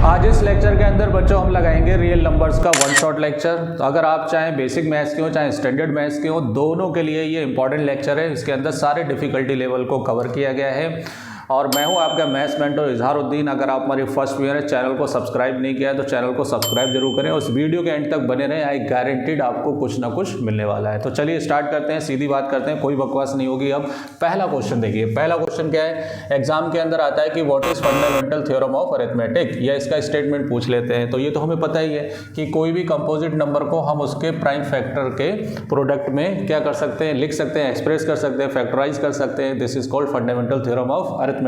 आज इस लेक्चर के अंदर बच्चों हम लगाएंगे रियल नंबर्स का वन शॉट लेक्चर। तो अगर आप चाहें बेसिक मैथ्स के हो चाहे स्टैंडर्ड मैथ्स के हो, दोनों के लिए ये इंपॉर्टेंट लेक्चर है। इसके अंदर सारे डिफिकल्टी लेवल को कवर किया गया है और मैं हूं आपका मैथ्स मेंटर इजहारुद्दीन। अगर आप हमारे फर्स्ट व्यूअर हैं, चैनल को सब्सक्राइब नहीं किया है तो चैनल को सब्सक्राइब जरूर करें और इस वीडियो के एंड तक बने रहें। आई गारंटीड आपको कुछ ना कुछ मिलने वाला है। तो चलिए स्टार्ट करते हैं, सीधी बात करते हैं, कोई बकवास नहीं होगी। अब पहला क्वेश्चन देखिए। पहला क्वेश्चन क्या है, एग्जाम के अंदर आता है कि what is fundamental theorem of arithmetic, या इसका स्टेटमेंट पूछ लेते हैं। तो ये तो हमें पता ही है कि कोई भी कंपोजिट नंबर को हम उसके प्राइम फैक्टर के प्रोडक्ट में क्या कर सकते हैं, लिख सकते हैं, एक्सप्रेस कर सकते हैं, फैक्टराइज कर सकते हैं। This is called fundamental theorem of arithmetic.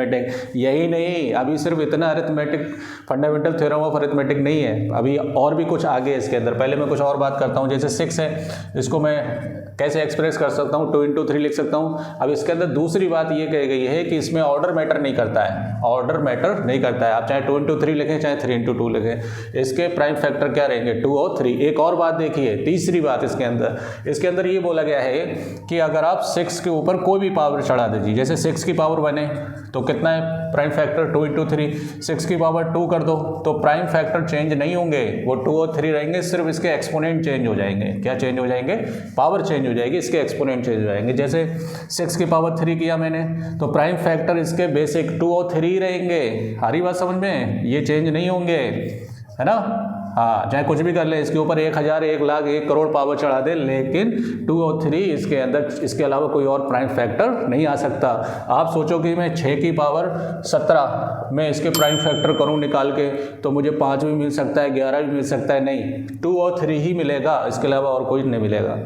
यही नहीं, अभी सिर्फ इतना arithmetic fundamental theorem of arithmetic नहीं है, अभी और भी कुछ आगे है इसके अंदर। पहले मैं कुछ और बात करता हूँ। जैसे 6 है, इसको मैं कैसे एक्सप्रेस कर सकता हूँ, 2 × 3 लिख सकता हूँ। अब इसके अंदर दूसरी बात ये कही गई है कि इसमें ऑर्डर मैटर नहीं करता है, ऑर्डर मैटर नहीं करता है। आप चाहे 2 × 3 लिखें चाहे 3 × 2 लिखें, इसके प्राइम फैक्टर क्या रहेंगे, 2 और 3। एक और बात देखिए, तीसरी बात इसके अंदर ये बोला गया है कि अगर आप 6 के ऊपर कोई भी पावर चढ़ा दीजिए, जैसे 6 की पावर 1 है तो कितना है प्राइम फैक्टर, 2 × 3। 6 की पावर 2 कर दो तो प्राइम फैक्टर चेंज नहीं होंगे, वो 2 और 3 रहेंगे, सिर्फ इसके एक्सपोनेंट चेंज हो जाएंगे। क्या चेंज हो जाएंगे, पावर चेंज हो जाएगी, इसके एक्सपोनेंट चेंज हो जाएंगे। जैसे 6 की पावर 3 किया मैंने तो प्राइम फैक्टर इसके बेसिक 2 और 3 रहेंगे। हरी बात समझ में, ये चेंज नहीं होंगे, है ना। हाँ, चाहे कुछ भी कर ले, इसके ऊपर 1000, 1 लाख, 1 करोड़ पावर चढ़ा दे, लेकिन 2 और 3 इसके अंदर, इसके अलावा कोई और प्राइम फैक्टर नहीं आ सकता। आप सोचो कि मैं 6 की पावर 17 मैं इसके प्राइम फैक्टर करूं निकाल के तो मुझे 5 भी मिल सकता है, 11 भी मिल सकता है, नहीं, 2 और 3 ही मिलेगा, इसके अलावा और कोई नहीं मिलेगा।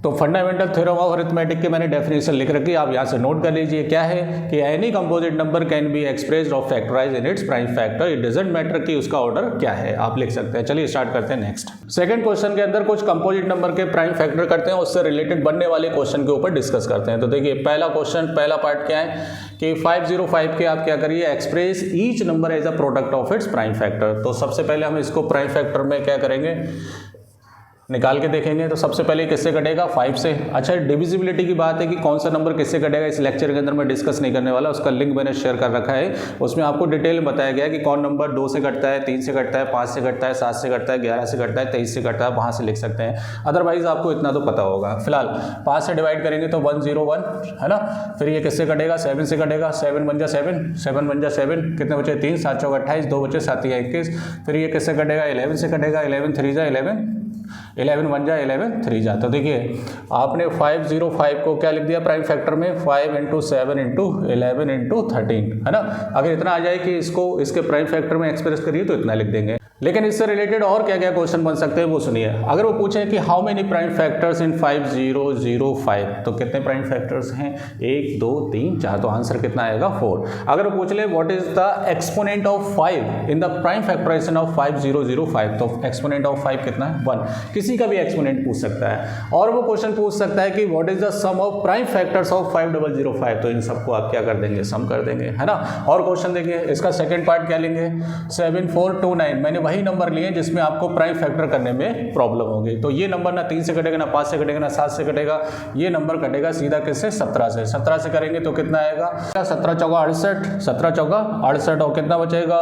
तो फंडामेंटल थ्योरम ऑफ अरिथमेटिक की मैंने डेफिनेशन लिख रखी है, आप यहाँ से नोट कर लीजिए। क्या है कि any composite number can be expressed और factorized in its prime factor, it doesn't matter कि उसका ऑर्डर क्या है, आप लिख सकते हैं। चलिए स्टार्ट करते हैं नेक्स्ट। सेकंड क्वेश्चन के अंदर कुछ कंपोजिट नंबर के प्राइम फैक्टर करते हैं, उससे रिलेटेड बनने वाले क्वेश्चन के ऊपर डिस्कस करते हैं। तो देखिए पहला क्वेश्चन, पहला पार्ट क्या है कि 505 के आप क्या करिए, express each number as a product of its prime factor. तो सबसे पहले हम इसको प्राइम फैक्टर में क्या करेंगे, निकाल के देखेंगे। तो सबसे पहले किससे कटेगा, 5 से। अच्छा, डिविजिबिलिटी की बात है कि कौन सा नंबर किससे कटेगा, इस लेक्चर के अंदर मैं डिस्कस नहीं करने वाला, उसका लिंक मैंने शेयर कर रखा है। उसमें आपको डिटेल में बताया गया है कि कौन नंबर 2 से कटता है, 3 से कटता है, 5 से कटता है, 7 से कटता है, 11 से कटता है, 23 से कटता है, वहाँ से लिख सकते हैं। अदरवाइज आपको इतना तो पता होगा। फिलहाल 5 से डिवाइड करेंगे तो 101, है ना। फिर ये किससे कटेगा, 7 से कटेगा, 7 बन जा 7, 7 बन जा 7, कितने बचे 3, 7 चौक 28, 2 बचे 7 या 21। फिर ये किससे कटेगा, 11 से कटेगा, 11 3 जा 11, 11 1 जा 11 3 जा। तो देखिए आपने 505 को क्या लिख दिया प्राइम फैक्टर में, 5 × 7 × 11 × 13, है ना। अगर इतना आ जाए कि इसको इसके प्राइम फैक्टर में एक्सप्रेस करिए तो इतना लिख देंगे। लेकिन इससे रिलेटेड और क्या क्या क्वेश्चन बन सकते हैं वो सुनिए। अगर वो पूछे कि how many prime factors in 5005, तो कितने प्राइम फैक्टर्स हैं, 1 2 3 4, तो आंसर कितना आएगा 4। अगर वो पूछ ले what is the exponent of 5 in the prime factorization of 5005, तो एक्सपोनेंट ऑफ 5 कितना है, 1। किसी का भी एक्सपोनेंट पूछ सकता है। और वो क्वेश्चन पूछ सकता है कि what is the sum of prime factors of 5005, तो इन सबको आप क्या कर देंगे, सम कर देंगे, है ना। और क्वेश्चन देखिए, इसका सेकंड पार्ट क्या लेंगे, 7429। मैंने वही नंबर लिए जिसमें आपको प्राइम फैक्टर करने में प्रॉब्लम होगी। तो ये नंबर ना 3 से कटेगा, ना 5 से कटेगा, ना 7 से कटेगा, ये नंबर कटेगा सीधा किससे, 17 से। 17 से करेंगे तो कितना आएगा, 17 चौका 68, 17 चौका 68, और कितना बचेगा,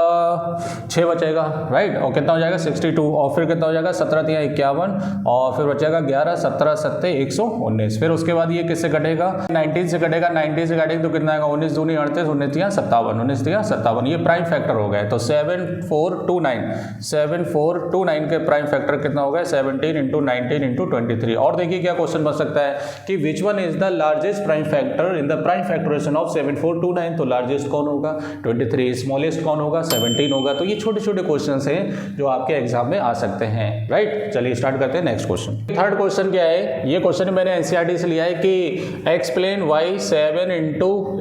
6 बचेगा, राइट। और कितना हो जाएगा 62, और फिर कितना हो जाएगा 17 × 51, और फिर बचेगा 11, 17 7 119। फिर उसके बाद ये किससे कटेगा, 19 से कटेगा, 90 से काटेंगे तो कितना आएगा, 19 दूनी 38, 19 × 57, 19 × 57, ये प्राइम फैक्टर हो गए। तो 7429 के प्राइम फैक्टर कितना हो गया, 17 × 19 × 23। और देखिए क्या क्वेश्चन बन सकता है कि which one is the largest prime factor in the prime factorization of 7429, तो लार्जेस्ट कौन होगा 23, स्मॉलेस्ट कौन होगा 17 होगा। तो ये छोटे छोटे क्वेश्चन हैं जो आपके एग्जाम में आ सकते हैं, राइट। चलिए स्टार्ट करते हैं नेक्स्ट क्वेश्चन। थर्ड क्वेश्चन क्या है, ये क्वेश्चन मैंने एनसीईआरटी से लिया है कि explain why 7 ×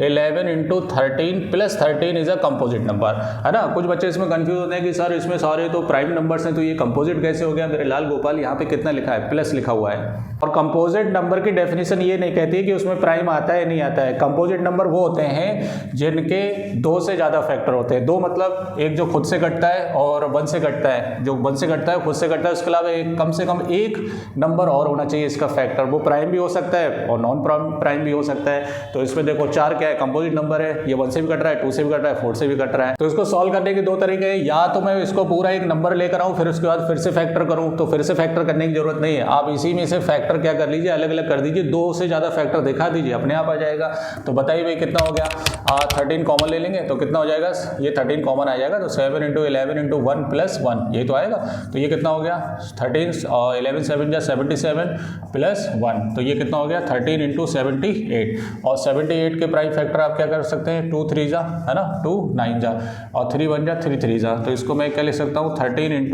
11 × 13 + 13 is a composite number, है ना। कुछ बच्चे इसमें कंफ्यूज होते हैं कि सर इसमें सारे सारे तो प्राइम नंबर्स हैं, तो ये कंपोजिट कैसे हो गया मेरे लाल गोपाल? यहाँ पे कितना लिखा है? प्लस लिखा हुआ है। और कंपोजिट नंबर की डेफिनेशन ये नहीं कहती है कि उसमें प्राइम आता है नहीं आता है। कंपोजिट नंबर वो होते हैं जिनके 2 से ज़्यादा फैक्टर होते हैं। 2 मतलब एक जो खुद से घटता है और 1 से घटता है, जो 1 से घटता है खुद से घटता है, उसके अलावा कम से कम एक नंबर और होना चाहिए इसका फैक्टर। वो प्राइम भी हो सकता है और नॉन प्राइम भी हो सकता है। तो इसमें देखो 4 क्या है? कंपोजिट नंबर है, ये 1 से भी घट रहा है, 2 से भी घट रहा है, 4 से भी घट रहा है। तो इसको सॉल्व करने के 2 तरीके हैं, या तो मैं इसको पूरा एक नंबर लेकर आऊँ फिर उसके बाद फिर से फैक्टर करूँ। तो फिर से फैक्टर करने की जरूरत नहीं है, आप इसी में से फैक्टर क्या कर लीजिए, अलग अलग कर दीजिए, 2 से ज़्यादा फैक्टर दिखा दीजिए, अपने आप आ जाएगा। तो बताइए भाई कितना हो गया? 13 कॉमन ले लेंगे तो कितना हो जाएगा? ये 13 कॉमन आ जाएगा, तो 7 × 11 × 1 + 1 ये तो आएगा। तो ये कितना हो गया? 13 और 11 7 जा 77 + 1, तो ये कितना हो गया? 13 × 78। और 78 के प्राइम फैक्टर आप क्या कर सकते हैं? 2 3 जा, है ना, 2 9 जा, और 3 1 जा 3 3 जा। तो इसको मैं क्या लिख सकता हूँ? 13 ×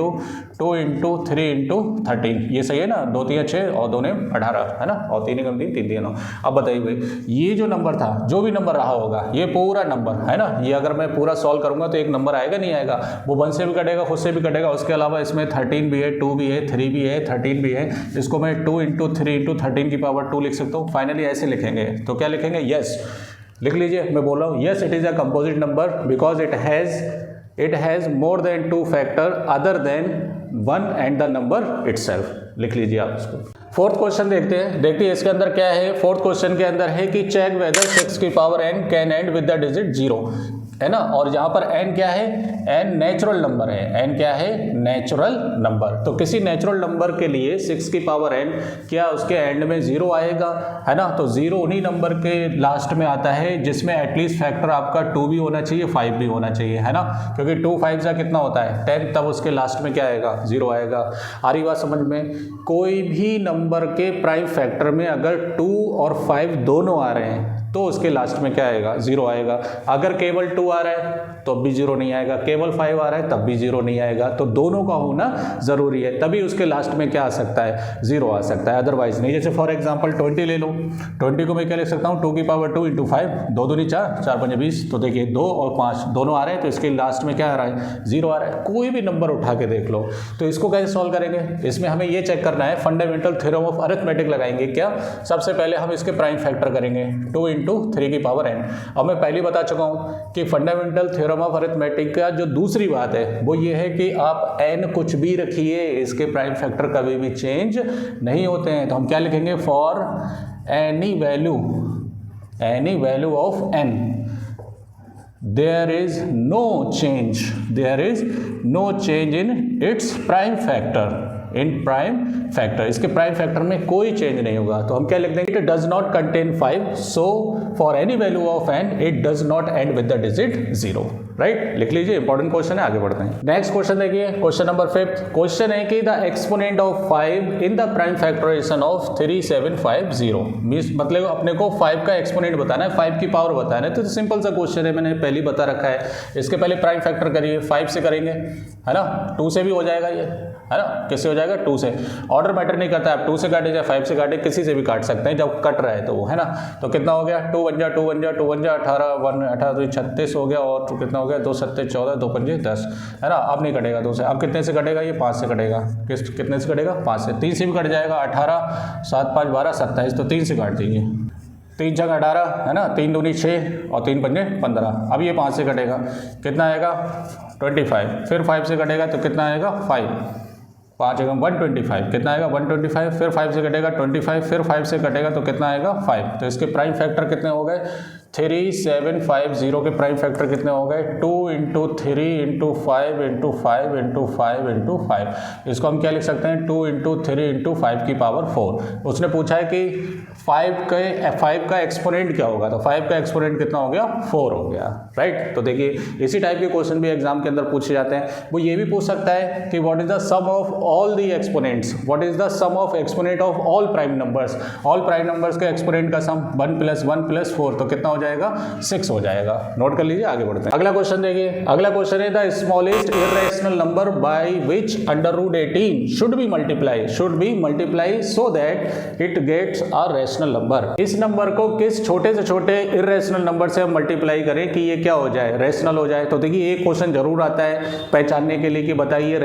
2 × 3 × 13, ये सही है ना? 2 3 6 और 2 18, है ना, और 3 कम 3 3 9। अब बताइए भाई, ये जो नंबर था, जो भी नंबर रहा होगा, ये पूरा नंबर है ना, ये अगर मैं पूरा सॉल्व करूंगा तो एक नंबर आएगा नहीं आएगा? वो 1 से भी कटेगा, खुद से भी कटेगा, उसके अलावा इसमें 13 भी है, 2 भी है, 3 भी है, 13 भी है। इसको मैं 2 × 3 × 13 की पावर 2 लिख सकता हूँ। फाइनली ऐसे लिखेंगे, तो क्या लिखेंगे? यस लिख लीजिए, मैं बोल रहा हूँ yes it is a composite number because it has more than 2 factor other than 1 and the number itself. लिख लीजिए आप इसको। 4th क्वेश्चन देखते हैं इसके अंदर क्या है। 4th क्वेश्चन के अंदर है कि चेक वेदर 6 की power n can and with the digit 0, है ना। और यहाँ पर n क्या है? n नेचुरल नंबर है। n क्या है? Natural number. तो किसी नेचुरल नंबर के लिए 6 की पावर n क्या उसके एंड में 0 आएगा, है ना। तो 0 उन्हीं नंबर के लास्ट में आता है जिसमें एटलीस्ट फैक्टर आपका 2 भी होना चाहिए, 5 भी होना चाहिए, है ना, क्योंकि 2 5 का कितना होता है? 10, तब उसके लास्ट में क्या आएगा? 0 आएगा। आ रही बात समझ में? कोई भी नंबर के प्राइम फैक्टर में अगर 2 और 5 दोनों आ रहे हैं तो उसके लास्ट में क्या आएगा? 0 आएगा। अगर केवल 2 आ रहा है तो भी 0 नहीं आएगा, केवल 5 आ रहा है तब भी 0 नहीं आएगा। तो दोनों का होना जरूरी है, तभी उसके लास्ट में क्या आ सकता है? 0 आ सकता है, अदरवाइज नहीं। जैसे फॉर एग्जांपल 20 ले लो, 20 को मैं क्या लिख सकता हूँ? 2 की पावर 2 × 5, 2 दूनी 4, 4 5 20। तो देखिए 2 और 5 दोनों आ रहे हैं, तो इसके लास्ट में क्या आ रहा है? 0 आ रहा है। कोई भी नंबर उठा के देख लो। तो इसको कैसे सॉल्व करेंगे? इसमें हमें ये चेक करना है, फंडामेंटल थ्योरम ऑफ अरिथमेटिक लगाएंगे। क्या? सबसे पहले हम इसके प्राइम फैक्टर करेंगे 2 × 3 की पावर n। और मैं पहले बता चुका हूँ कि फंडामेंटल थ्योरम ऑफ अरिथमेटिक का जो दूसरी बात है वो ये है कि आप n कुछ भी रखिए, इसके प्राइम फैक्टर कभी भी चेंज नहीं होते हैं। तो हम क्या लिखेंगे? For any value of n there is no change in its prime factor, इसके प्राइम फैक्टर में कोई चेंज नहीं होगा। तो हम क्या लिख देंगे? It does not contain 5, so for any value of n it does not end with the digit 0, right. लिख लीजिए, इंपॉर्टेंट क्वेश्चन है, आगे बढ़ते हैं। नेक्स्ट क्वेश्चन देखिए, क्वेश्चन नंबर 5। क्वेश्चन है कि the exponent of 5 in the prime factorization of 3750, मतलब अपने को 5 का एक्सपोनेंट बताना है, 5 की पावर बताना है। तो सिंपल सा क्वेश्चन है, मैंने पहले बता रखा है। इसके पहले प्राइम फैक्टर करिए, 5 से करेंगे, है ना, 2 से भी हो जाएगा ये, है ना, किससे हो जाएगा? 2 से। ऑर्डर मैटर नहीं करता, आप 2 से काटे या 5 से काटे, किसी से भी काट सकते हैं जब कट रहा है तो वो, है ना। तो कितना हो गया? 2 1 जा 2 1 जा 2 1 जा 18 1 18 36 हो गया, और तो कितना हो गया? 2 7 14 2 5 10, है ना। अब नहीं कटेगा 2 से, अब कितने से कटेगा? ये 5 से कटेगा। कितने से कटेगा? 5 से। 3 से भी कट जाएगा, 18 7 5 12 27, तो 3 से काट दीजिए। 3 जगह 18, है ना, 3 दूनी 6 और 3 पंजे 15। अब ये 5 से कटेगा, कितना आएगा? 25। फिर 5 से कटेगा तो कितना आएगा? 5, 5 एकम 125, कितना आएगा? 125। फिर 5 से कटेगा 25, फिर 5 से कटेगा तो कितना आएगा? 5। तो इसके प्राइम फैक्टर कितने हो गए? 3750 के प्राइम फैक्टर कितने हो गए? 2 × 3 × 5 × 5 × 5 × 5। इसको हम क्या लिख सकते हैं? 2 × 3 × 5 की पावर 4। उसने पूछा है कि 5 का एक्सपोनेंट क्या होगा, तो 5 का एक्सपोनेंट कितना हो गया? 4 हो गया, राइट। तो देखिए इसी टाइप के क्वेश्चन भी एग्जाम के अंदर पूछे जाते हैं। वो ये भी पूछ सकता है कि what is the sum of all the exponents, what is the sum of exponent of all prime numbers. All prime numbers के एक्सपोनेंट का सम 1 + 1 + 4, तो कितना हो हो जाएगा 6 हो जाएगा। नोट कर लीजिए, आगे बढ़ते हैं। अगला क्वेश्चन देखिए, अगला क्वेश्चन है the smallest irrational number by which √18 should be multiply so that it gets a rational number. इस नंबर को किस छोटे से छोटे इरेशनल नंबर से हम मल्टीप्लाई करें कि ये क्या हो जाए, रेशनल हो जाए। तो देखिए एक क्वेश्चन जरूर आता है पहचानने के लिए कि बताइए ये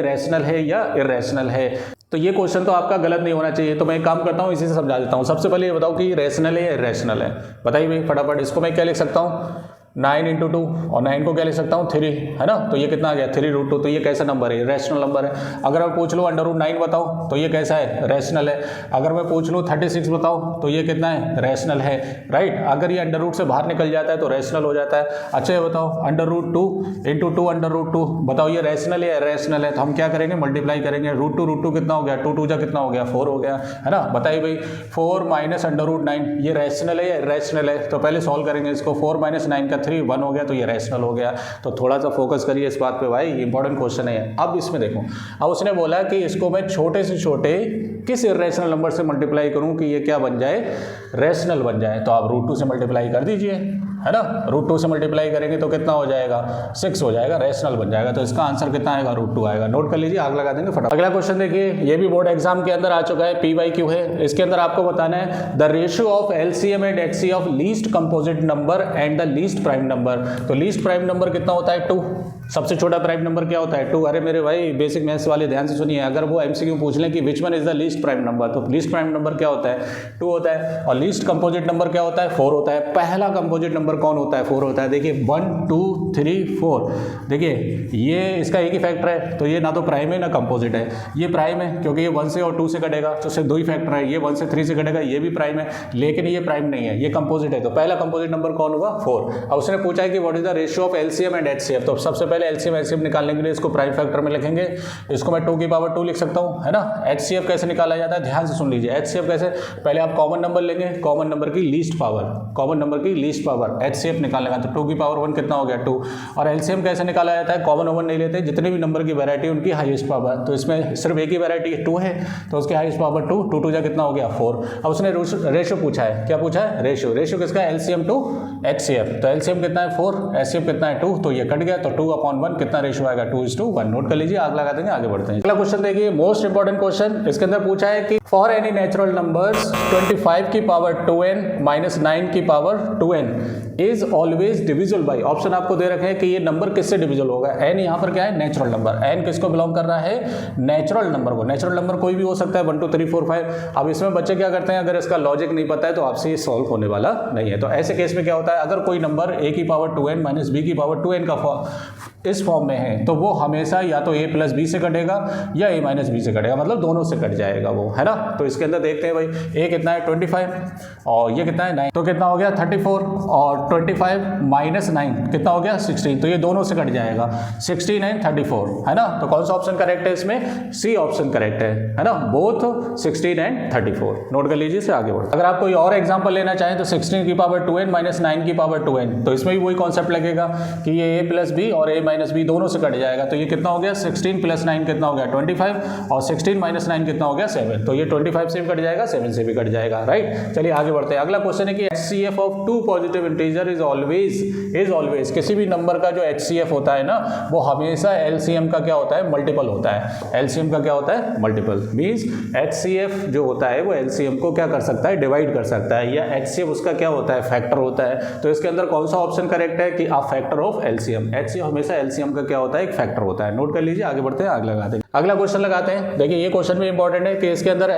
रेशनल है या इरेशनल है। तो ये क्वेश्चन तो आपका गलत नहीं होना चाहिए, तो मैं एक काम करता हूँ, इसी से समझा देता हूँ। सबसे पहले ये बताओ कि रेशनल है या इरेशनल है, बताइए भाई फटाफट। इसको मैं क्या लिख सकता हूँ, 9 × 2, और 9 को क्या लिख सकता हूँ 3, है ना। तो ये कितना आ गया 3√2। तो ये कैसा नंबर है, रेशनल नंबर है। अगर मैं पूछ लूँ √9 बताओ तो ये कैसा है, रेशनल है। अगर मैं पूछ लूँ 36 बताओ तो ये कितना है, रेशनल है, राइट। अगर ये अंडर रूट से बाहर निकल जाता है तो रेशनल हो जाता है। अच्छा ये बताओ √2 × 2 √2 बताओ ये रेशनल है या इरेशनल है। तो हम क्या करेंगे, मल्टीप्लाई करेंगे। √2 कितना हो गया, 2 2 जा कितना हो गया 4 हो गया, है ना। बताइए भाई 4 - √9 ये रेशनल है या इरेशनल है। तो पहले सॉल्व करेंगे इसको। 4 - 9 का 3 1 हो गया, तो ये रेशनल हो गया। तो थोड़ा सा फोकस करिए इस बात पे भाई, इंपॉर्टेंट क्वेश्चन है। अब इसमें देखो, अब उसने बोला कि इसको मैं छोटे से छोटे किस इरेशनल नंबर से मल्टीप्लाई करूं कि ये क्या बन जाए, रेशनल बन जाए। तो आप √2 से मल्टीप्लाई कर दीजिए, है ना। √2 से मल्टीप्लाई करेंगे तो कितना हो जाएगा, 6 हो जाएगा, रेशनल बन जाएगा। तो इसका आंसर कितना आएगा, √2 आएगा। नोट कर लीजिए, आग लगा देंगे फटाफट। अगला क्वेश्चन देखिए, ये भी बोर्ड एग्जाम के अंदर आ चुका है, PYQ है। इसके अंदर आपको बताना है the ratio of LCM and HCF of least composite number and the least prime number. तो लीस्ट प्राइम नंबर कितना होता है, 2। सबसे छोटा प्राइम नंबर क्या होता है, 2। अरे मेरे भाई बेसिक मैथ्स वाले ध्यान से सुनिए, अगर वो MCQ पूछ लें कि which one is the least prime number, तो लीस्ट प्राइम नंबर क्या होता है, 2 होता है। और लीस्ट कंपोजिट नंबर क्या होता है, 4 होता है। पहला कंपोजिट नंबर कौन होता है, 4 होता है। देखिए 1 2 3 4, देखिए ये इसका एक ही फैक्टर है, तो ये ना तो प्राइम है ना कंपोजिट है। ये प्राइम है क्योंकि ये 1 से और 2 से कटेगा, तो सिर्फ 2 ही फैक्टर है। ये 1 से 3 से कटेगा, ये भी प्राइम है, लेकिन ये प्राइम नहीं है, ये कंपोजिट है। तो पहला कंपोजिट नंबर कौन हुआ, 4। अब उसने पूछा है कि what is the ratio of LCM and HCF। तो सबसे पहले LCM HCF निकालने के लिए इसको प्राइम फैक्टर में लिखेंगे। इसको मैं 2 की पावर 2 लिख सकता हूँ, है ना। HCF कैसे निकाला जाता है, ध्यान से सुन लीजिए। HCF कैसे, पहले आप कॉमन नंबर लेंगे, कॉमन नंबर की लीस्ट पावर HCF निकालने का। तो 2 की पावर 1 कितना हो गया, 2। और LCM कैसे निकाला जाता है, कॉमन ओवन नहीं लेते, जितने भी नंबर की वैरायटी उनकी हाईएस्ट पावर। तो इसमें सिर्फ एक ही वैरायटी 2 है, तो उसकी हाईएस्ट पावर 2, 2 2 जा कितना हो गया 4। अब उसने रेशियो पूछा है, क्या पूछा है, रेशियो किसका, LCM टू HCF। तो LCM कितना है 4, HCF कितना है 2, तो ये कट गया। तो 2/1 कितना रेशियो आएगा, 2:1। नोट कर लीजिए, आग लगा देंगे, आगे बढ़ते हैं। अगला क्वेश्चन देखिए, मोस्ट इंपॉर्टेंट क्वेश्चन। इसके अंदर पूछा है कि फॉर एनी नेचुरल नंबर्स 25 की पावर 2n - 9 की power 2n is always divisible by. Option आपको दे रखे हैं कि ये नंबर किससे डिविजिबल होगा। n यहाँ पर क्या है, नेचुरल नंबर। n किसको बिलोंग कर रहा है, नेचुरल नंबर को। नेचुरल नंबर कोई भी हो सकता है, 1 2 3 4 5। अब इसमें बच्चे क्या करते हैं, अगर इसका लॉजिक नहीं पता है तो आपसे ये सॉल्व होने वाला नहीं है। तो ऐसे केस में क्या होता है, अगर कोई नंबर a की पावर 2n - b की पावर 2n का इस फॉर्म में है, तो वो हमेशा या तो a + b से कटेगा या a - b से कटेगा, मतलब दोनों से कट जाएगा वो, है ना। तो इसके अंदर देखते हैं भाई, a कितना है 25 और ये कितना है 9, तो कितना हो गया 34, और 25 - 9 कितना हो गया 16, तो ये दोनों से कट जाएगा, 16 and 34, है ना। तो कौन सा ऑप्शन करेक्ट है इसमें, सी ऑप्शन करेक्ट है ना, बोथ 16 and 34। नोट कर लीजिए, से आगे बढ़ो। अगर आप कोई और एग्जांपल लेना चाहें तो 16 की पावर 2n - 9 की पावर 2n, तो इसमें भी वही कॉन्सेप्ट लगेगा कि ये a + b और a - b दोनों से कट जाएगा। तो ये कितना हो गया 16 + 9 कितना हो गया 25, और 16 - 9 कितना हो गया 7। तो ये 25 से भी कट जाएगा, 7 से भी कट जाएगा, राइट। चलिए आगे बढ़ते हैं। अगला क्वेश्चन है कि HCF of 2 positive integer is always किसी भी नंबर का जो HCF होता है ना, वो हमेशा LCM का क्या होता है, मल्टीपल होता है। LCM का क्या होता है, मल्टीपल। मींस HCF जो होता है वो LCM को क्या कर सकता है, डिवाइड कर सकता है, या HCF उसका क्या होता है, फैक्टर होता है। तो इसके अंदर कौन सा ऑप्शन करेक्ट है कि आ फैक्टर ऑफ LCM। HCF हमेशा LCM का क्या होता है, एक फैक्टर होता है। नोट कर लीजिए, आगे बढ़ते हैं, आगे लगाते हैं। अगला क्वेश्चन लगाते हैं। देखिए ये क्वेश्चन भी इंपॉर्टेंट है कि इसके अंदर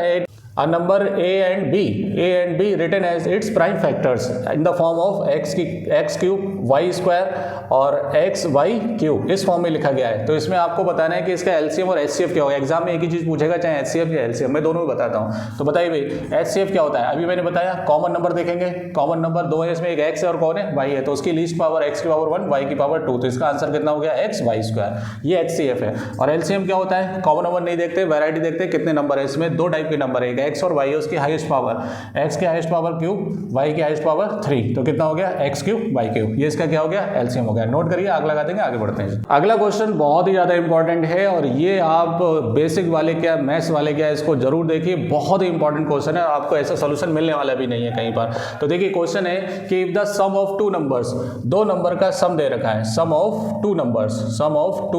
a number a and b written as its prime factors in the form of x cube y square और x y cube, इस फॉर्म में लिखा गया है। तो इसमें आपको बताना है कि इसका LCM और HCF क्या होगा। एग्जाम में एक ही चीज पूछेगा, चाहे HCF या LCM, मैं दोनों भी बताता हूँ। तो बताइए भाई HCF क्या होता है। अभी मैंने बताया कॉमन नंबर देखेंगे, कॉमन नंबर 2 है, इसमें एक x है और कौन है, y है। तो उसकी लीस्ट पावर x की पावर 1 y की पावर 2, तो इसका आंसर कितना हो गया x y स्क्वायर। ये HCF है। और LCM क्या होता है, कॉमन नंबर नहीं देखते, वैरायटी देखते, कितने नंबर है इसमें, 2 टाइप के नंबर है, एक जाएगा, x और y है उसकी हाईएस्ट पावर, x की हाईएस्ट पावर क्यूब, y की हाईएस्ट पावर 3, तो कितना हो गया x क्यूब y क्यूब, ये इसका क्या हो गया एलसीएम हो गया। नोट करिए, आग लगा देंगे, आगे बढ़ते हैं। अगला क्वेश्चन बहुत ही ज्यादा इंपॉर्टेंट है और ये आप बेसिक वाले क्या मैथ्स वाले क्या इसको जरूर देखिए, बहुत ही इंपॉर्टेंट क्वेश्चन है, आपको ऐसा सोल्यूशन मिलने वाला भी नहीं है कहीं पर। तो देखिए क्वेश्चन है कि if the sum of two numbers, दो नंबर का सम दे रखा है, सम ऑफ टू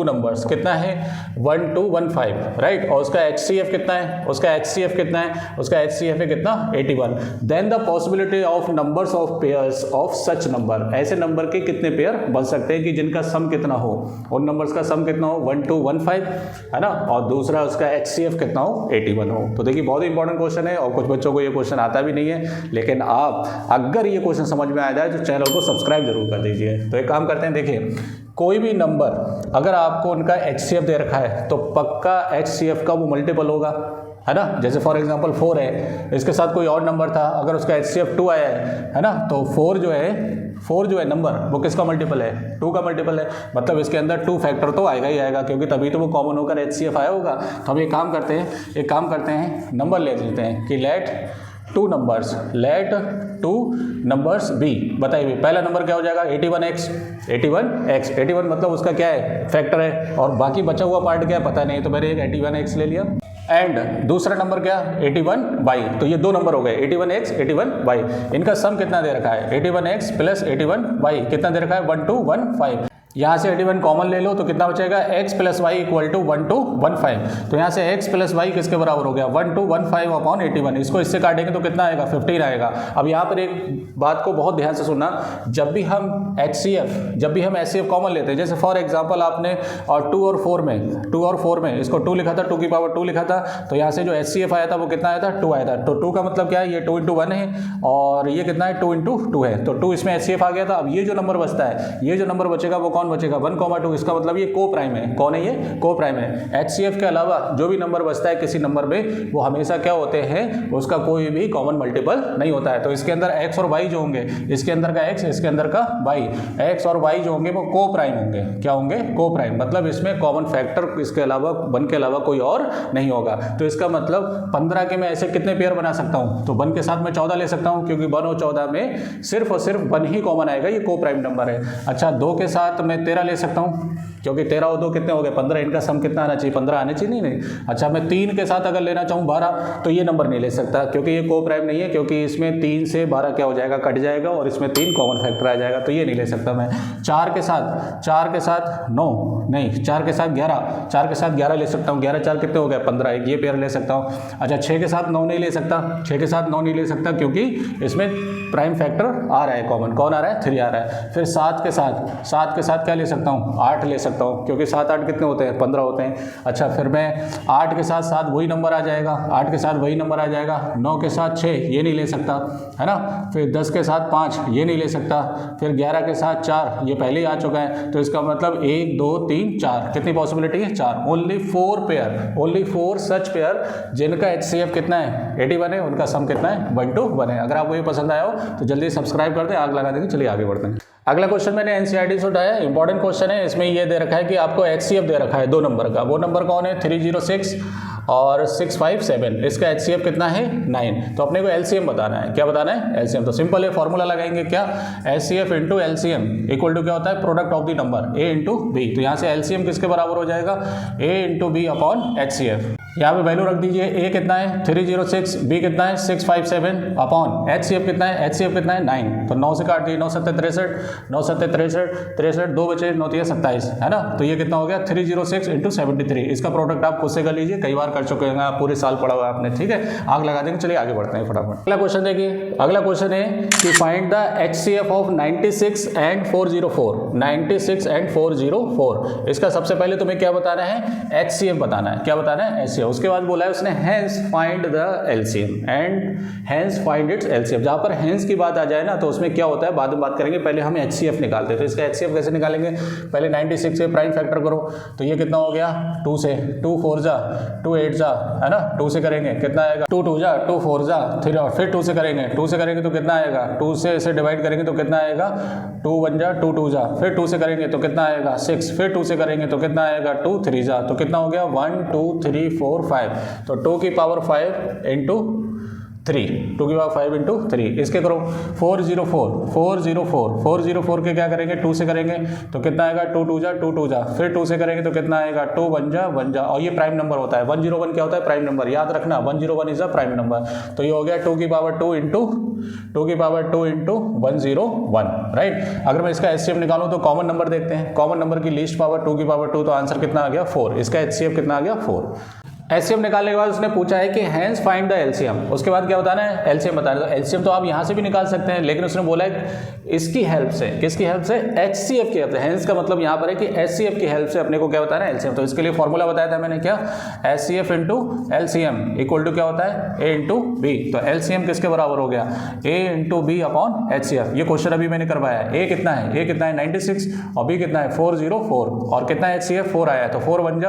नंबर्स कितना है 1 2 1 5, राइट, और उसका HCF कितना है, उसका HCF है कितना 81, then the possibility of numbers of pairs of such number, ऐसे नंबर के कितने पेयर बन सकते हैं कि जिनका सम कितना हो, उन नंबर्स का सम कितना हो 1 2 1 5, है ना, और दूसरा उसका HCF कितना हो 81 हो। तो देखिए बहुत इंपॉर्टेंट क्वेश्चन है और कुछ बच्चों को ये क्वेश्चन आता भी नहीं है, लेकिन आप अगर ये क्वेश्चन समझ में आ जाए तो चैनल को सब्सक्राइब जरूर कर दीजिए। तो एक काम करते हैं, देखिए कोई भी नंबर अगर आपको उनका HCF दे रखा है तो पक्का HCF का वो मल्टीपल होगा, है ना। जैसे फॉर एग्जांपल 4 है, इसके साथ कोई और नंबर था, अगर उसका HCF 2 आया है ना, तो 4 जो है नंबर वो किसका मल्टीपल है 2 का मल्टीपल है, मतलब इसके अंदर 2 फैक्टर तो आएगा ही आएगा, क्योंकि तभी तो वो कॉमन होकर HCF आया होगा। तो हम एक काम करते हैं नंबर ले लेते हैं कि लेट टू नंबर्स बी, बताइए पहला नंबर क्या हो जाएगा 81 मतलब उसका क्या है फैक्टर है, और बाकी बचा हुआ पार्ट क्या है पता नहीं, तो मैंने एक 81x ले लिया, एंड दूसरा नंबर क्या 81y, तो ये दो नंबर हो गए 81x 81y, इनका सम कितना दे रखा है 81x प्लस 81y, कितना दे रखा है 1215, यहाँ से 81 कॉमन ले लो तो कितना बचेगा x plus Y equal to 1215, तो यहाँ से x प्लस वाई किसके बराबर हो गया 1215 अपॉन 81, इसको इससे काटेंगे तो कितना आएगा 15 आएगा। अब यहाँ पर एक बात को बहुत ध्यान से सुनना, जब भी हम HCF कॉमन लेते हैं, जैसे फॉर एग्जांपल आपने और 2 और 4 में इसको 2 लिखा था, 2 की पावर 2 लिखा था, तो यहाँ से जो HCF आया था वो कितना आया था 2 आया था, तो 2 का मतलब क्या है ये 2 × 1 है और ये कितना है 2 × 2 है, तो 2 इसमें HCF आ गया था। अब ये जो नंबर बचता है, ये जो नंबर बचेगा वो कौन बचेगा 1, 2, इसका मतलब ये को प्राइम है, कौन है ये को प्राइम है। HCF के अलावा जो भी नंबर बचता है किसी नंबर में वो हमेशा क्या होते हैं, उसका कोई भी कॉमन मल्टीपल नहीं होता है। तो इसके अंदर x और y जो होंगे, इसके अंदर का x इसके अंदर का y, x और y जो होंगे वो को प्राइम होंगे, क्या होंगे को प्राइम, मतलब इसमें कॉमन फैक्टर इसके अलावा 1 के अलावा कोई और नहीं होगा। तो इसका मतलब 15 के मैं ऐसे कितने पेयर बना सकता हूँ, तो 1 के साथ मैं 14 ले सकता हूँ, क्योंकि 1 और 14 में सिर्फ और सिर्फ 1 ही कॉमन आएगा, ये को प्राइम नंबर है। अच्छा 2 के साथ मैं 13 ले सकता हूँ, क्योंकि 13 और 2 कितने हो गए 15, इनका सम कितना आना चाहिए 15 आने चाहिए, नहीं। अच्छा मैं 3 के साथ अगर लेना चाहूँ 12, तो ये नंबर नहीं ले सकता क्योंकि ये को प्राइम नहीं है, क्योंकि इसमें 3 से 12 क्या हो जाएगा कट जाएगा और इसमें 3 कॉमन फैक्टर आ जाएगा, तो ये नहीं ले सकता मैं। 4 के साथ 9 नहीं, 4 के साथ 11 ले सकता हूँ, 11 4 कितने हो गए 15, ये पेयर ले सकता हूँ। अच्छा 6 के साथ 9 नहीं ले सकता, क्योंकि इसमें प्राइम फैक्टर आ रहा है कॉमन, कौन आ रहा है 3 आ रहा है। फिर 7 के साथ क्या ले सकता हूँ 8 ले सकता हूँ, क्योंकि 7 8 कितने होते हैं 15 होते हैं। अच्छा फिर मैं 8 के साथ 7 वही नंबर आ जाएगा, 9 के साथ 6 ये नहीं ले सकता, है ना। फिर 10 के साथ 5 ये नहीं ले सकता, फिर 11 के साथ 4 ये पहले ही आ चुका है, तो इसका मतलब 1 2 3 4 कितनी पॉसिबिलिटी है 4, ओनली 4 सच पेयर जिनका HCF कितना है 81 है, उनका सम कितना है 1 2 1 है। अगर आपको ये पसंद आया हो तो जल्दी सब्सक्राइब कर दें, आग लगा देंगे। चलिए आगे बढ़ते हैं। अगला क्वेश्चन मैंने NCERT से उठाया, इंपॉर्टेंट क्वेश्चन है। इसमें ये दे रखा है कि आपको HCF दे रखा है 2 नंबर का, वो नंबर कौन है 306 और 657, इसका HCF कितना है 9, तो अपने को LCM बताना है। क्या बताना है LCM, तो सिंपल है फॉर्मूला लगाएंगे क्या HCF into LCM equal to क्या होता है product of the number A into B, तो यहाँ से LCM किसके बराबर हो जाएगा A into B upon HCF। यहाँ पे वैल्यू रख दीजिए, A कितना है 306, B कितना है 657 अपॉन HCF कितना है 9, तो 9 से काट दिए 9 7 63, 2 बचे 9 3 27, है ना। तो ये कितना हो गया 306 इंटू 73, इसका प्रोडक्ट आप खुद से कर लीजिए, कई बार कर चुके हैं आप, पूरे साल पढ़ा हुआ है आपने, ठीक है। आग लगा देंगे, चलिए आगे बढ़ते हैं फटाफट। अगला क्वेश्चन देखिए, अगला क्वेश्चन है कि find the HCF of 96 and 404, इसका सबसे पहले तुम्हें क्या बताना है HCF बताना है, क्या बताना है HCF। उसके बाद बोला है उसने hence find the LCM and hence find its LCM। जहां पर हेंस की बात आ जाए ना तो उसमें क्या होता है बाद में बात करेंगे, पहले हम HCF निकालते हैं। तो इसका HCF कैसे निकालेंगे, पहले 96 से प्राइम फैक्टर करो, तो ये कितना हो गया 2 से, 2 4 जा 2 8 जा, है ना, 2 से करेंगे कितना आएगा 2 2 जा 2 4 जा 3, और फिर 2 से करेंगे तो कितना आएगा 2 से इसे डिवाइड करेंगे तो कितना आएगा 2 1 जा 2 2 जा, फिर 2 से करेंगे तो कितना आएगा 6, फिर 2 से करेंगे तो कितना आएगा 2 3 जा, तो कितना हो गया 1 2 3 4 4 5, तो 2 की पावर 5 इंटू 3, 2 की पावर 5 इंटू 3, इसके करो 404 के क्या करेंगे 2 से करेंगे तो कितना आएगा 2 2 जा 2 2 जा, फिर 2 से करेंगे तो कितना आएगा 2 1 जा 1 जा, और ये प्राइम नंबर होता है 101 क्या होता है प्राइम नंबर, याद रखना 101 इज अ प्राइम नंबर। तो ये हो गया 2 की पावर 2 इंटू 101, राइट। अगर मैं इसका एचसीएफ निकालूं तो कॉमन नंबर देखते हैं, कॉमन नंबर की लीस्ट पावर 2 की पावर 2, तो आंसर कितना आ गया 4, इसका एचसीएफ कितना आ गया 4। एलसीएम निकालने के बाद उसने पूछा है कि हैंस फाइंड द एलसीएम, उसके बाद क्या बताना है एलसीएम बताना है। तो एलसीएम तो आप यहाँ से भी निकाल सकते हैं, लेकिन उसने बोला है इसकी हेल्प से, किसकी हेल्प से, एचसीएफ की हेल्प से। हैंस का मतलब यहाँ पर है कि एचसीएफ की हेल्प से अपने को क्या बताना है एलसीएम। तो इसके लिए फॉर्मूला बताया था मैंने क्या, HCF into LCM equal to क्या होता है ए इंटू बी। तो एलसीएम किसके बराबर हो गया A into B upon HCF. ये क्वेश्चन अभी मैंने करवाया है। ए कितना है 96 और बी कितना है 404 और कितना है एचसीएफ 4 आया, तो 4 1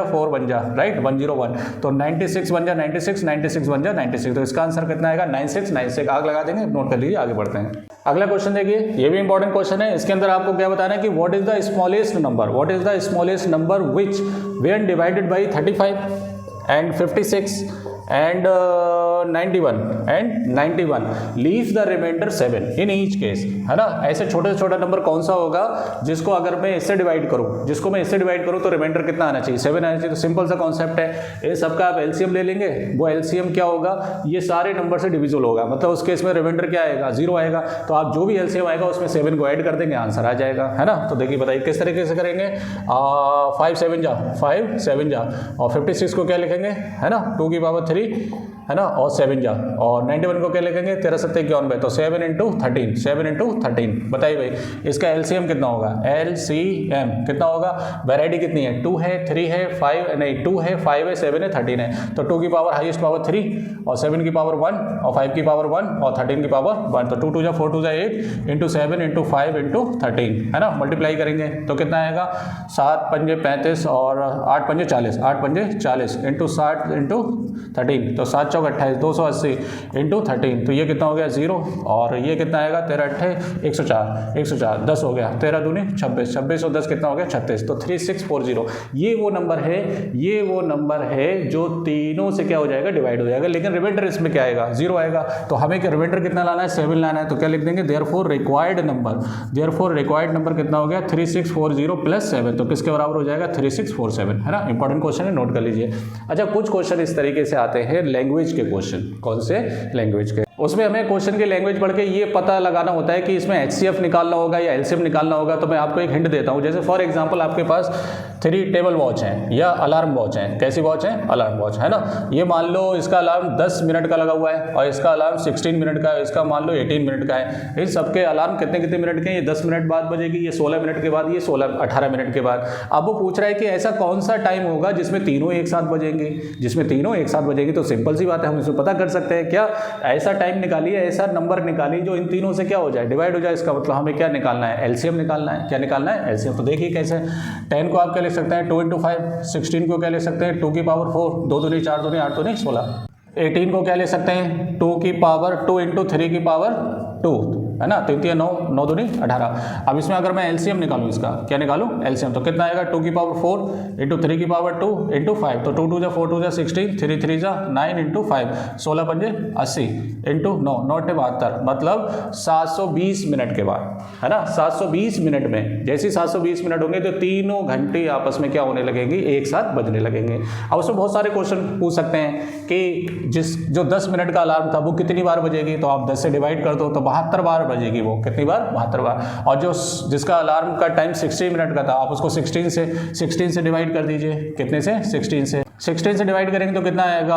जा राइट 101, तो 96 बन जा 96 बन जा 96, तो इसका आंसर कितना आएगा 96 आग लगा देंगे, नोट कर लीजिए, आगे बढ़ते हैं। अगला क्वेश्चन देखिए, ये भी इंपॉर्टेंट क्वेश्चन है। इसके अंदर आपको क्या बताना है कि what is the smallest number which when divided by 35 and 56 and 91 leaves the remainder 7 in each case, है ना। ऐसे छोटे से छोटा नंबर कौन सा होगा जिसको अगर मैं इससे डिवाइड करूं, तो रिमाइंडर कितना आना चाहिए 7 आना चाहिए। तो सिंपल सा कॉन्सेप्ट है, ये सबका आप एलसीएम ले लेंगे, वो एलसीएम क्या होगा ये सारे नंबर से डिविजिबल होगा, मतलब उस केस में रिमाइंडर क्या आएगा 0 आएगा। तो आप जो भी एलसीएम आएगा उसमें 7 को ऐड कर देंगे, आंसर आ जाएगा, है ना। तो देखिए बताइए किस तरीके से करेंगे। 5 7 जा और 56 को क्या लिखेंगे, है ना 2 की पावर 3, है ना, और 7 जा, और 91 को क्या लिखेंगे 13 7 51, तो 7 इंटू 13 बताइए भाई इसका एलसीएम कितना होगा। एलसीएम कितना होगा, वैरायटी कितनी है 2 है 3 है 5 नहीं 2 है 5 है 7 है 13 है, तो 2 की पावर हाईएस्ट पावर 3 और 7 की पावर 1 और 5 की पावर 1 और 13 की पावर 1, तो 2 2 जा 4 2 जा 8 इंटू 7 इंटू 5 इंटू 13, है ना। मल्टीप्लाई करेंगे तो कितना आएगा 7 पंजे 35 और 8 पंजे 40 इंटू 60 इंटू 13, तो 7 चौक 28 280 इंटू 13, तो ये कितना हो गया 0, और ये कितना आएगा 13 8 104 10 हो गया, 13 दूनी 26 और 10 कितना हो गया 36, तो 3640 ये वो नंबर है जो तीनों से क्या हो जाएगा डिवाइड हो जाएगा, लेकिन रिमाइंडर इसमें क्या आएगा 0 आएगा। तो हमें रिमाइंडर कितना लाना है 7 लाना है, तो क्या लिख देंगे देयरफॉर रिक्वायर्ड नंबर कितना हो गया 3640 प्लस 7, तो किसके बराबर हो जाएगा 3647, है ना। इंपॉर्टेंट क्वेश्चन है, नोट कर लीजिए। अच्छा कुछ क्वेश्चन इस तरीके से आते हैं लैंग्वेज के क्वेश्चन, कौन से लैंग्वेज के, उसमें हमें क्वेश्चन की लैंग्वेज पढ़ के ये पता लगाना होता है कि इसमें एचसीएफ निकालना होगा या एलसीएम निकालना होगा। तो मैं आपको एक हिंट देता हूँ, जैसे फॉर एग्जांपल आपके पास 3 टेबल वॉच हैं या अलार्म वॉच हैं, कैसी वॉच है अलार्म वॉच, है ना। ये मान लो इसका अलार्म 10 मिनट का लगा हुआ है और इसका अलार्म 16 मिनट का है, इसका मान लो 18 मिनट का है। इन सबके अलार्म कितने मिनट के हैं, ये 10 मिनट बाद बजेगी, ये 16 मिनट के बाद, ये 18 मिनट के बाद। अब वो पूछ रहा है कि ऐसा कौन सा टाइम होगा जिसमें तीनों एक साथ बजेंगे, तो सिंपल सी बात है, हम इसमें पता कर सकते हैं क्या, ऐसा टाइम निकालिए, ऐसा नंबर निकालिए जो इन तीनों से क्या हो जाए डिवाइड हो जाए। इसका मतलब हमें क्या निकालना है एलसीएम निकालना है। क्या निकालना है एलसीएम। तो देखिए कैसे, 10 को आप क्या लिख सकते हैं 2 इंटू 5, 16 को क्या लिख सकते हैं 2 की पावर 4, 2 दूनी 4 दूनी 8 दूनी 16, 18 को क्या ले सकते हैं 2 की पावर 2 इंटू 3 की पावर 2, है ना, 3 3 9 9 दूनी 18। अब इसमें अगर मैं एलसीएम निकालूं, इसका क्या निकालूं एलसीएम, तो कितना आएगा 2 की पावर 4 इंटू 3 की पावर 2 इंटू 5, तो 2 2 जा 4 2 जा 16, 3 3 जा 9 इंटू 5, 16 पंजे 80 इंटू 9 9 72, मतलब 720 मिनट के बाद, है ना। 720 मिनट में जैसे 720 मिनट होंगे तो तीनों घंटे आपस में क्या होने लगेंगे, एक साथ बजने लगेंगे। अब उसमें बहुत सारे क्वेश्चन पूछ सकते हैं कि जो 10 मिनट का अलार्म था वो कितनी बार बजेगी, तो आप 10 से डिवाइड कर दो तो 72 बार बजेगी, वो कितनी बार 72 बार। और जो जिसका अलार्म का टाइम 60 मिनट का था, आप उसको 16 से डिवाइड कर दीजिए, कितने से 16 से डिवाइड करेंगे तो कितना आएगा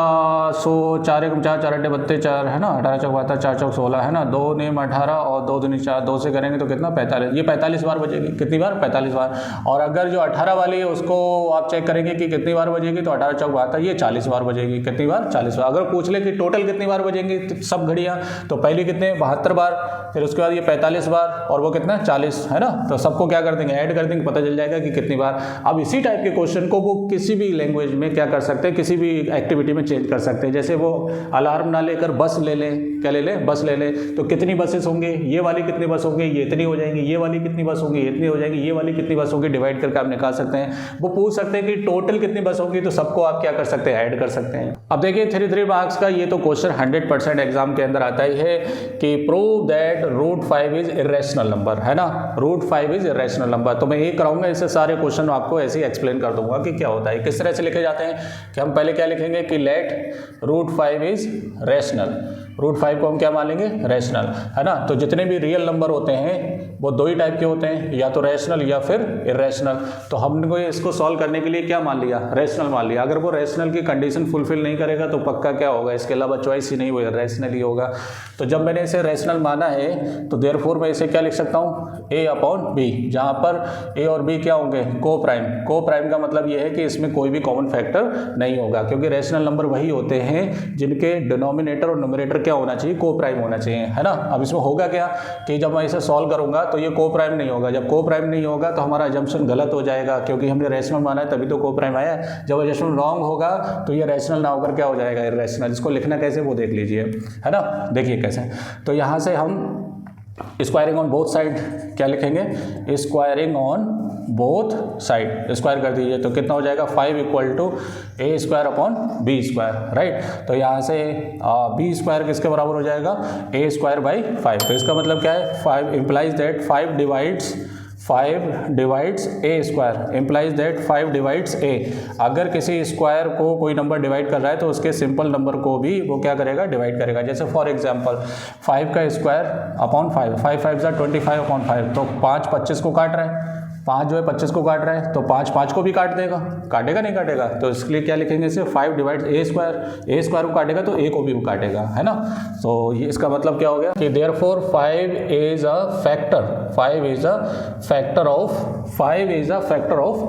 100 4 1 4 4 8 32 4, है ना, 18 चौक 72 4 चौक 16, है ना, 2 नेम 18 और 2 दूनी 4, 2 से करेंगे तो कितना 45, ये 45 बार बजेगी, कितनी बार 45 बार। और अगर जो 18 वाली है उसको आप चेक करेंगे कि कितनी बार बजेगी, तो 18 चौक 72 ये 40 बार बजेगी, कितनी बार 40 बार। अगर पूछ ले कि टोटल कितनी बार बजेंगी सब घड़ियाँ, तो पहली कितने 72 बार, फिर उसके बाद ये 45 बार और वो कितना 40, है ना। तो सबको क्या कर देंगे ऐड कर देंगे, पता चल जाएगा कि कितनी बार। अब इसी टाइप के क्वेश्चन को वो किसी भी लैंग्वेज में क्या कर सकते हैं, किसी भी एक्टिविटी में चेंज कर सकते हैं। जैसे वो अलार्म ना लेकर बस ले लें, क्या ले लें, बस ले लें। तो कितनी बसेस होंगे, ये वाली कितनी बस होंगी, ये इतनी हो जाएंगी, ये वाली कितनी बस होंगी, इतनी हो जाएंगी, ये वाली कितनी बस होंगी, डिवाइड करके आप निकाल सकते हैं। वो पूछ सकते हैं कि टोटल कितनी बस होंगी, तो सबको आप क्या कर सकते हैं, ऐड कर सकते हैं। अब देखिए 3 मार्क्स का ये तो क्वेश्चन 100% एग्जाम के अंदर आता ही है कि prove that root 5 is irrational number, है ना, रूट 5 इज इरेशनल नंबर। तो मैं ये कराऊंगा, इससे सारे क्वेश्चन आपको ऐसे ही एक्सप्लेन कर दूंगा कि क्या होता है, किस तरह से लिखे जाते हैं। कि हम पहले क्या लिखेंगे कि let root 5 is rational, root 5 को हम क्या मान लेंगे, रैशनल, है ना। तो जितने भी रियल नंबर होते हैं वो दो ही टाइप के होते हैं, या तो रैशनल या फिर इरेशनल। तो हमने इसको सॉल्व करने के लिए क्या मान लिया, रैशनल मान लिया। अगर वो रैशनल की कंडीशन फुलफिल नहीं करेगा तो पक्का क्या होगा, इसके अलावा चॉइस ही नहीं हुई, रैशनल ही होगा। तो जब मैंने इसे रैशनल माना है तो देयरफॉर मैं इसे क्या लिख सकता हूँ, a अपॉन बी, जहाँ पर a और b क्या होंगे, को प्राइम। को प्राइम का मतलब ये है कि इसमें कोई भी कॉमन फैक्टर नहीं होगा, क्योंकि रैशनल नंबर वही होते हैं जिनके डिनोमिनेटर और न्यूमरेटर क्या होना चाहिए, को प्राइम होना चाहिए, है ना। अब इसमें होगा क्या कि जब मैं इसे सॉल्व करूंगा तो ये को प्राइम नहीं होगा। जब को प्राइम नहीं होगा तो हमारा अजम्पशन गलत हो जाएगा, क्योंकि हमने रैशनल माना है तभी तो को प्राइम आया है। जब अजम्पशन रॉन्ग होगा तो ये रैशनल ना होकर क्या हो जाएगा, इरेशनल। इसको लिखना कैसे वो देख लीजिए, है ना। देखिए कैसे, तो यहाँ से हम स्क्वायरिंग ऑन बोथ साइड क्या लिखेंगे, squaring on both side, square कर दीजिए तो कितना हो जाएगा, 5 equal to A square upon B square, right. तो यहाँ से बी स्क्वायर किसके बराबर हो जाएगा, ए स्क्वायर बाई 5। तो इसका मतलब क्या है, 5 implies that 5 divides a square, implies that 5 divides a. अगर किसी स्क्वायर को कोई नंबर डिवाइड कर रहा है तो उसके सिंपल नंबर को भी वो क्या करेगा, डिवाइड करेगा। जैसे फॉर एग्जांपल 5 का स्क्वायर अपॉन 5, 5 5 जा 25 अपॉन 5, तो 5 25 को काट रहा है, 5 जो है 25 को काट रहा है, तो 5 5 को भी काट देगा, काटेगा नहीं काटेगा। तो इसके लिए क्या लिखेंगे, इसे 5 डिवाइड्स ए स्क्वायर को काटेगा तो ए को भी वो काटेगा, है ना। तो ये इसका मतलब क्या हो गया कि therefore 5 is a factor, 5 is a factor of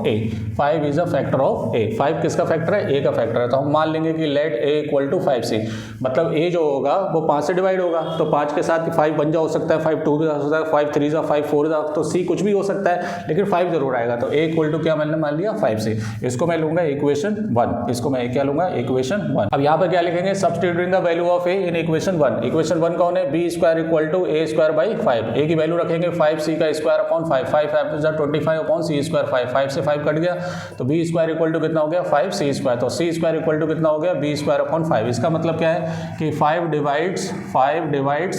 a, 5 is a factor of a. 5 किसका फैक्टर है, ए का फैक्टर है। तो हम मान लेंगे कि late A equal to 5c, मतलब ए जो होगा वो 5 से डिवाइड होगा, तो 5 के साथ 5 बन जा हो सकता है, 5 2 भी हो सकता है, 5 3 जा 5 4 जा, तो c कुछ भी हो सकता है, लेकिन 5 जरूर आएगा। तो a इक्वल टू क्या मैंने मान लिया, 5c। इसको मैं लूंगा इक्वेशन 1, इसको मैं क्या लूंगा, इक्वेशन 1। अब यहाँ पर क्या लिखेंगे, substituting the value of a in equation 1। Equation 1 कौन है, b square equal to a square by 5। a की वैल्यू रखेंगे 5c का square upon 5, 5 5 25 upon c square 5, 5 से 5 कट गया तो b स्क्वायर इक्वल टू कितना हो गया, 5c स्क्वायर। तो c स्क्वायर इक्वल टू कितना हो गया, b स्क्वायर अपॉन 5। इसका मतलब क्या है कि 5 divides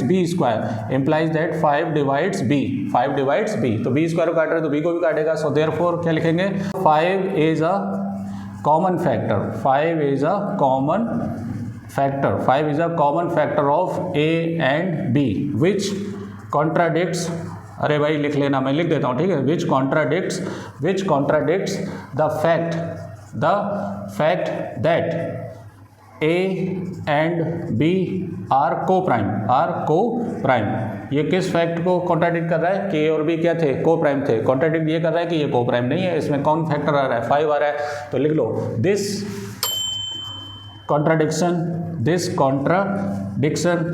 b square, implies that 5 divides b। तो b स्क्वायर को काट रहे हैं तो b को भी काटेगा। सो देयरफॉर क्या लिखेंगे, 5 is a common factor, 5 is a common factor of a and b which contradicts, अरे भाई लिख लेना, मैं लिख देता हूँ, ठीक है, which contradicts the fact that a and b are coprime. ये किस फैक्ट को कॉन्ट्राडिक्ट कर रहा है कि a और b क्या थे, को प्राइम थे। कॉन्ट्राडिक्ट ये कर रहा है कि ये को प्राइम नहीं है, इसमें कौन फैक्टर आ रहा है, 5 आ रहा है। तो लिख लो, दिस कॉन्ट्राडिक्शन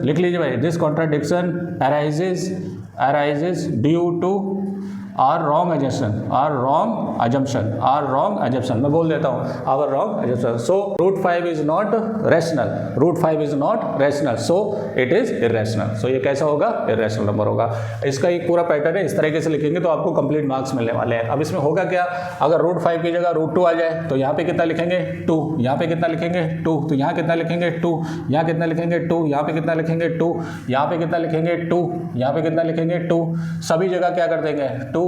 लिख लीजिए भाई, this contradiction arises due to our wrong assumption। मैं बोल देता हूँ, our wrong assumption। So root 5 is not rational, so it is irrational। So ये कैसा होगा, irrational नंबर होगा। इसका एक पूरा पैटर्न है, इस तरीके से लिखेंगे तो आपको कंप्लीट मार्क्स मिलने वाले हैं। अब इसमें होगा क्या, अगर रूट 5 की जगह रूट 2 आ जाए तो यहाँ पे कितना लिखेंगे, 2, यहाँ पे कितना लिखेंगे 2, तो यहाँ कितना लिखेंगे 2, यहाँ कितना लिखेंगे 2, यहाँ पे कितना लिखेंगे 2, यहाँ पे कितना लिखेंगे 2, यहाँ पे कितना लिखेंगे 2, सभी जगह क्या कर देंगे 2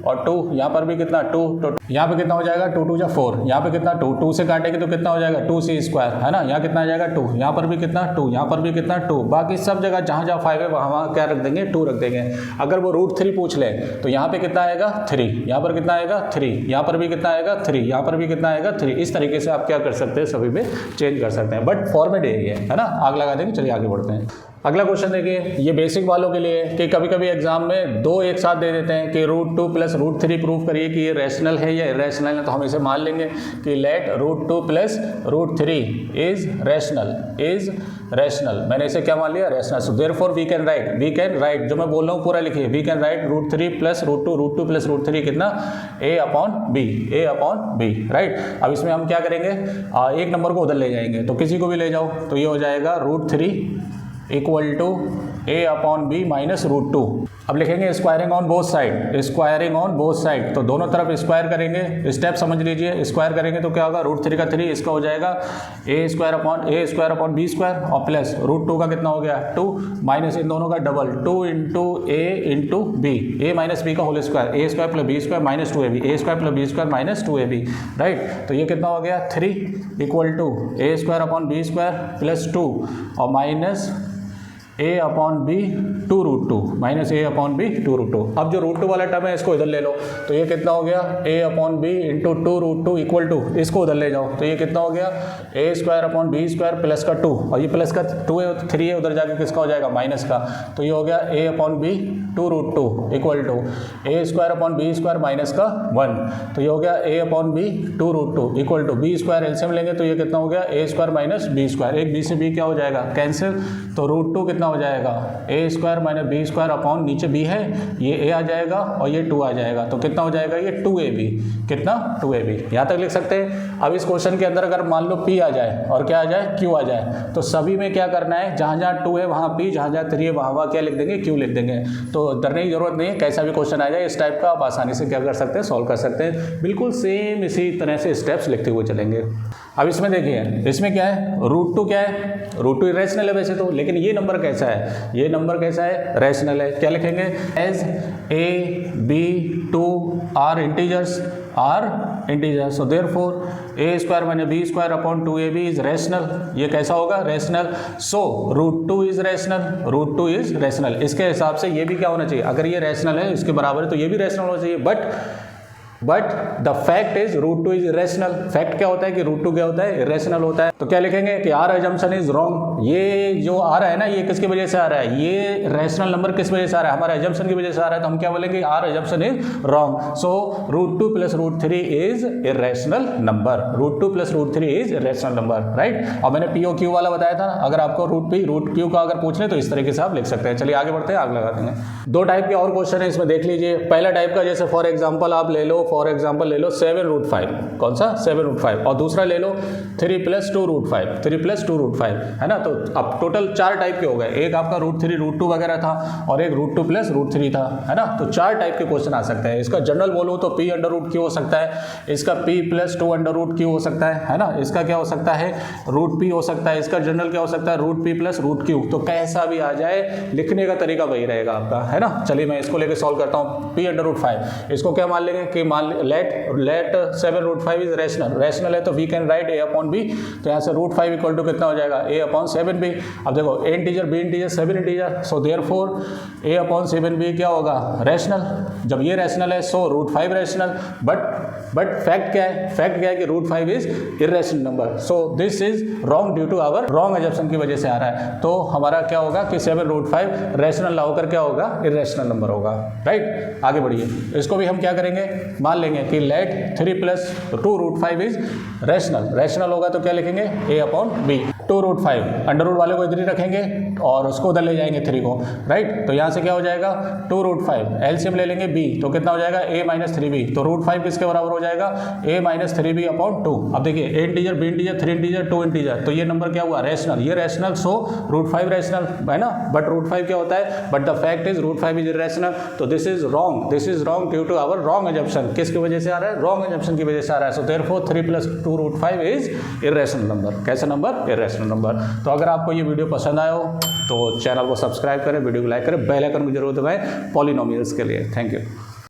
और 2, यहाँ पर भी कितना 2, तो यहाँ पे कितना हो जाएगा 2 2 जा 4, यहाँ पे कितना 2, 2 से काटेंगे तो कितना हो जाएगा 2c स्क्वायर, है ना। यहाँ कितना आ जाएगा 2, यहाँ पर भी कितना 2, यहाँ पर भी कितना 2, बाकी सब जगह जहाँ जहाँ 5 है वहाँ क्या रख देंगे 2 रख देंगे। अगर वो रूट 3 पूछ ले तो यहाँ पे कितना आएगा 3, यहाँ पर कितना आएगा 3, यहाँ पर भी कितना आएगा 3, यहाँ पर भी कितना आएगा 3। इस तरीके से आप क्या कर सकते हैं, सभी में चेंज कर सकते हैं, बट फॉर्मेट यही है ना। आग लगा देंगे, चलिए आगे बढ़ते हैं। अगला क्वेश्चन देखिए, ये बेसिक वालों के लिए कि कभी कभी एग्जाम में 2 एक साथ दे देते हैं कि रूट 2 प्लस रूट 3 प्रूव करिए कि ये रैशनल है या इरेशनल है। तो हम इसे मान लेंगे कि let root 2 plus root 3 is rational. मैंने इसे क्या मान लिया, rational. So therefore we can write, जो मैं बोल रहा हूँ पूरा लिखिए, we can write root 3 plus root 2 plus root 3 कितना, a अपॉन बी, राइट। अब इसमें हम क्या करेंगे, एक नंबर को उधर ले जाएंगे, तो किसी को भी ले जाओ तो ये हो जाएगा root 3 equal to a upon b minus root 2। अब लिखेंगे squaring on both side, squaring on both side, तो दोनों तरफ स्क्वायर करेंगे, स्टेप समझ लीजिए। स्क्वायर करेंगे तो क्या होगा, रूट 3 का 3, इसका हो जाएगा a square upon b square और प्लस रूट 2 का कितना हो गया 2 माइनस इन दोनों का double 2 into a into b, a minus b का whole square, a square plus b square minus 2ab, a square plus b square minus 2ab, right. तो ये कितना हो गया 3 equal to a square upon B square plus 2 और minus a upon B 2 root 2 minus a upon B 2 root 2। अब जो root 2 वाला term है इसको इधर ले लो, तो ये कितना हो गया a upon B into 2 root 2 equal to, इसको उधर ले जाओ तो ये कितना हो गया a square upon B square plus का 2 और ये प्लस का 2 है 3 है, उधर जाके किसका हो जाएगा माइनस का, तो ये हो गया a upon B 2 root 2 equal to a square upon B square minus का 1, तो ये हो गया a upon B 2 root 2 equal to b square LCM लेंगे तो ये कितना हो गया a square minus B square, एक b से b क्या हो जाएगा कैंसिल, तो रूट 2 कितना हो जाएगा a square minus B square upon नीचे b है ये a आ जाएगा और ये 2 आ जाएगा, तो कितना हो जाएगा ये 2ab, कितना 2ab, यहाँ तक लिख सकते हैं। अब इस क्वेश्चन के अंदर अगर मान लो p आ जाए और क्या आ जाए q आ जाए, तो सभी में क्या करना है, जहाँ जहाँ 2 है वहाँ p, जहाँ जहाँ 3 है वहाँ क्या लिख देंगे q लिख देंगे, तो डरने की जरूरत नहीं है, कैसा भी क्वेश्चन आ जाए इस टाइप का आप आसानी से क्या कर सकते हैं सॉल्व कर सकते हैं, बिल्कुल सेम इसी तरह से स्टेप्स लिखते हुए चलेंगे। अब इसमें देखिए इसमें क्या है रूट 2 क्या है, रूट 2 इरेशनल है वैसे तो, लेकिन ये नंबर कैसा है, ये नंबर कैसा है रैशनल है, क्या लिखेंगे as a b 2 are integers so therefore a square minus b square upon 2ab is rational, ये कैसा होगा rational, so root 2 is rational, इसके हिसाब से ये भी क्या होना चाहिए, अगर ये रैशनल है इसके बराबर है तो ये भी रैशनल होना चाहिए, but the fact is root 2 is irrational, fact क्या होता है कि रूट 2 क्या होता है इरेशनल होता है, तो क्या लिखेंगे कि आर अजम्पशन इज रॉन्ग, ये जो आ रहा है ना ये किसकी वजह से आ रहा है, ये रैशनल नंबर किस वजह से आ रहा है, हमारे अजम्पशन की वजह से आ रहा है, तो हम क्या बोलेंगे our assumption is wrong, so root 2 plus root 3 is irrational number, root 2 plus root 3 is irrational number, right. और मैंने पी ओ क्यू वाला बताया था, अगर आपको रूट क्यू का अगर पूछ ले तो इस तरीके से आप लिख सकते हैं। चलिए आगे बढ़ते हैं, आग लगा देंगे। दो टाइप के और क्वेश्चन है इसमें देख लीजिए, पहला टाइप का जैसे फॉर एग्जाम्पल आप ले लो 7 रूट 5, कौन सा 7 रूट 5, और दूसरा ले लो 3 प्लस 2 रूट 5 है ना, तो अब टोटल 4 टाइप के हो गए, एक आपका रूट 3 रूट 2 वगैरह था और एक रूट 2 प्लस रूट 3 था, है ना, तो 4 टाइप के क्वेश्चन आ सकते हैं। इसका जनरल बोलो तो p अंडर रूट क्यू हो सकता है, इसका p plus 2 under root Q हो सकता है ना, इसका क्या हो सकता है रूट p हो सकता है, इसका जनरल क्या हो सकता है root p plus root Q, तो कैसा भी आ जाए लिखने का तरीका वही रहेगा आपका, है ना। चलिए मैं इसको लेके सॉल्व करता हूँ, p अंडर रूट 5, इसको क्या मान लेंगे कि लेट 7 रूट 5 इज रैशनल है तो we can write a upon b, तो यहाँ से रूट 5 इक्वल टू कितना हो जाएगा a अपॉन 7b। अब देखो a integer b integer 7 integer, so therefore a upon 7b क्या होगा रैशनल, जब ये रैशनल है so root 5 rational, but fact क्या है कि root 5 is irrational number, so this is wrong due to our wrong assumption की वजह से आ रहा है, तो हमारा क्या होगा कि 7 रूट 5 रैशनल ना होकर क्या होगा इरेशनल नंबर होगा, राइट। आगे बढ़िए, इसको भी हम क्या करेंगे मान लेंगे कि let 3 plus 2 root 5 is rational होगा तो क्या लिखेंगे a upon b, 2 root 5 under root वाले को इधर ही रखेंगे और उसको उधर ले जाएंगे 3 को, राइट, तो यहाँ से क्या हो जाएगा 2 रूट 5 एलसीएम ले लेंगे b, तो कितना हो जाएगा a माइनस 3b, तो रूट 5 किसके बराबर हो जाएगा a माइनस 3b अपॉन 2। अब देखिए a integer b integer 3 integer 2 integer, तो ये नंबर क्या हुआ रैशनल, ये रैशनल, सो रूट 5 रैशनल है ना, बट रूट 5 क्या होता है, but the fact is root 5 is irrational, तो this is wrong due to our wrong assumption, किसकी वजह से आ रहा है रॉन्ग अजम्पशन की वजह से आ रहा है, so therefore 3 plus 2 root 5 is irrational number, कैसा नंबर इरेशनल नंबर। तो अगर आपको ये वीडियो पसंद आया हो तो चैनल को सब्सक्राइब करें, वीडियो को लाइक करें, बेल आइकन को जरूर दबाएं पॉलिनोमियल्स के लिए। Thank you.